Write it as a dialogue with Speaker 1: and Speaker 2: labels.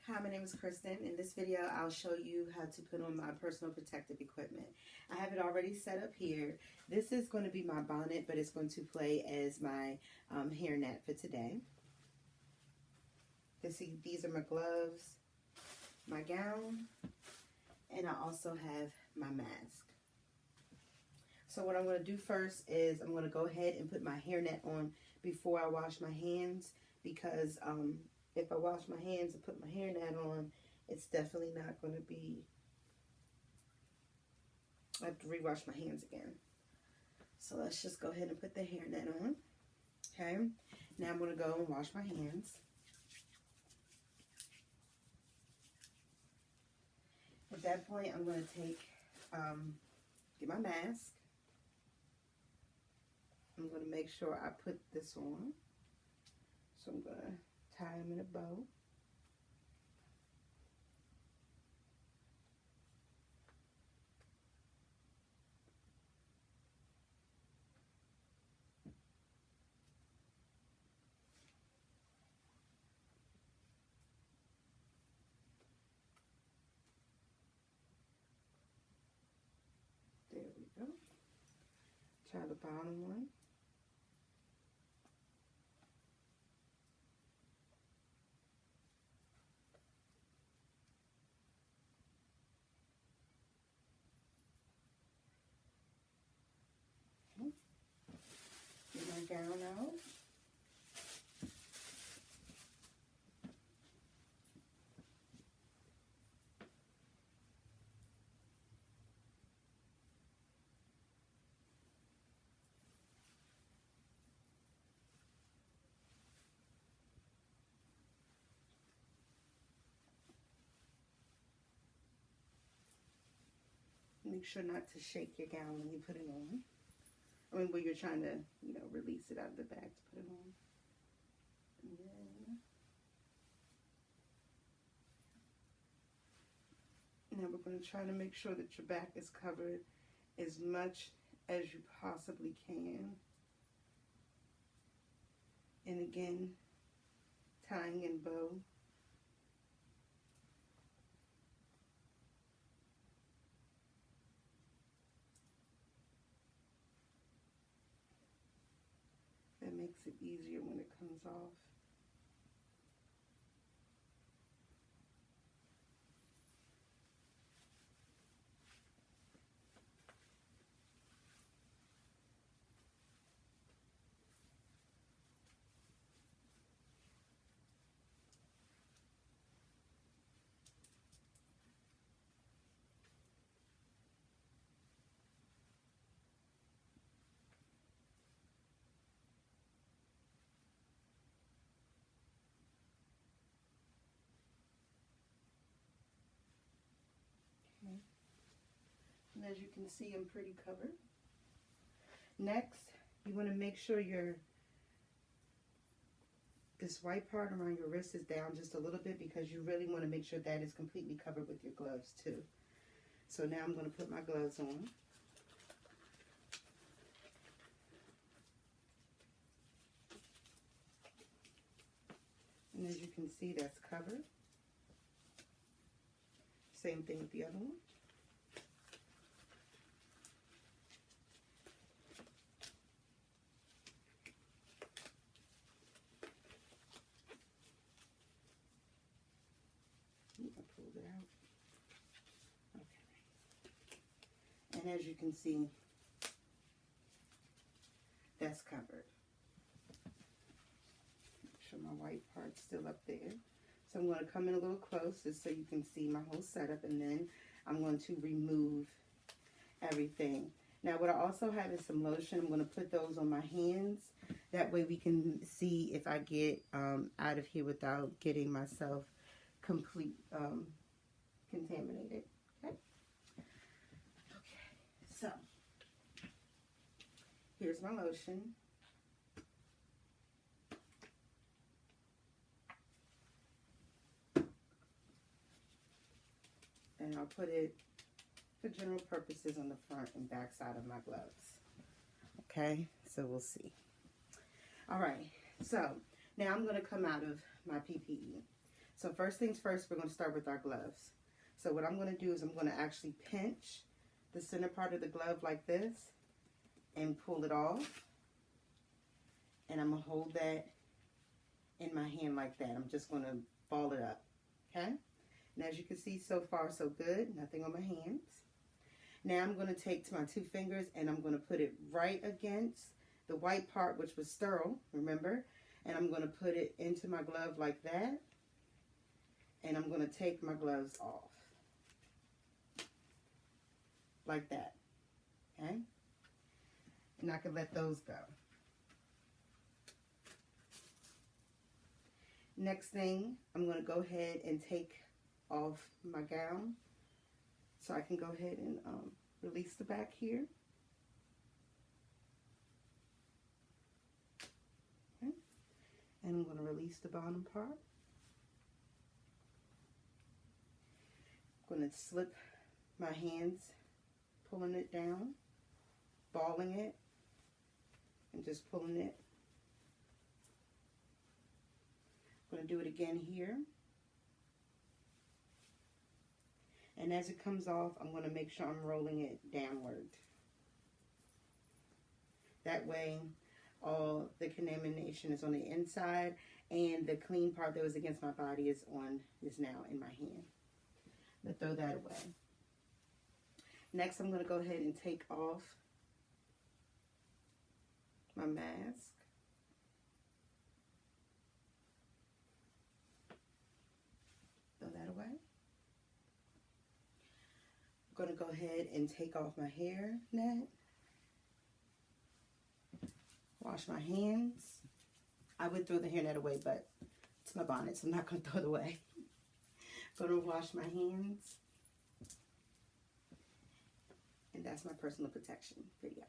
Speaker 1: Hi, my name is Kristen. In this video, I'll show you how to put on my personal protective equipment. I have it already set up here. This is going to be my bonnet, but it's going to play as my hairnet for today. You can see these are my gloves, my gown, and I also have my mask. So what I'm going to do first is I'm going to go ahead and put my hairnet on before I wash my hands, because if I wash my hands and put my hairnet on, it's definitely not going to be, I have to rewash my hands again. So let's just go ahead and put the hairnet on. Okay, now I'm going to go and wash my hands. At that point, I'm going to take, get my mask. I'm going to make sure I put this on. So I'm going to tie them in a bow. There we go. Tie the bottom one. Get my gown out. Make sure not to shake your gown when you put it on. I mean, when you're trying to, release it out of the bag to put it on. And then, now we're going to try to make sure that your back is covered as much as you possibly can. And again, tying in bow. That makes it easier when it comes off. And as you can see, I'm pretty covered. Next, you want to make sure this white part around your wrist is down just a little bit, because you really want to make sure that is completely covered with your gloves too. So now I'm going to put my gloves on. And as you can see, that's covered. Same thing with the other one. I pulled it out. Okay. And as you can see, that's covered. Make sure my white part's still up there. So I'm going to come in a little close just so you can see my whole setup, and then I'm going to remove everything. Now what I also have is some lotion. I'm going to put those on my hands. That way we can see if I get out of here without getting myself complete contaminated. Okay. Okay. So here's my lotion. And I'll put it for general purposes on the front and back side of my gloves. Okay, so we'll see. All right, so now I'm going to come out of my PPE. So first things first, we're going to start with our gloves. So what I'm going to do is I'm going to actually pinch the center part of the glove like this and pull it off. And I'm going to hold that in my hand like that. I'm just going to ball it up. Okay? And as you can see, so far so good. Nothing on my hands. Now I'm going to take my 2 fingers and I'm going to put it right against the white part, which was sterile, remember? And I'm going to put it into my glove like that. And I'm going to take my gloves off. Like that. Okay? And I can let those go. Next thing, I'm going to go ahead and take off my gown. So I can go ahead and release the back here. Okay. And I'm going to release the bottom part. I'm going to slip my hands, pulling it down, balling it, and just pulling it. I'm going to do it again here. And as it comes off, I'm going to make sure I'm rolling it downward. That way, all the contamination is on the inside, and the clean part that was against my body is now in my hand. I'm going to throw that away. Next, I'm going to go ahead and take off my mask. Throw that away. I'm going to go ahead and take off my hair net. Wash my hands. I would throw the hairnet away, but it's my bonnet, so I'm not going to throw it away. I'm going to wash my hands. And that's my personal protection video.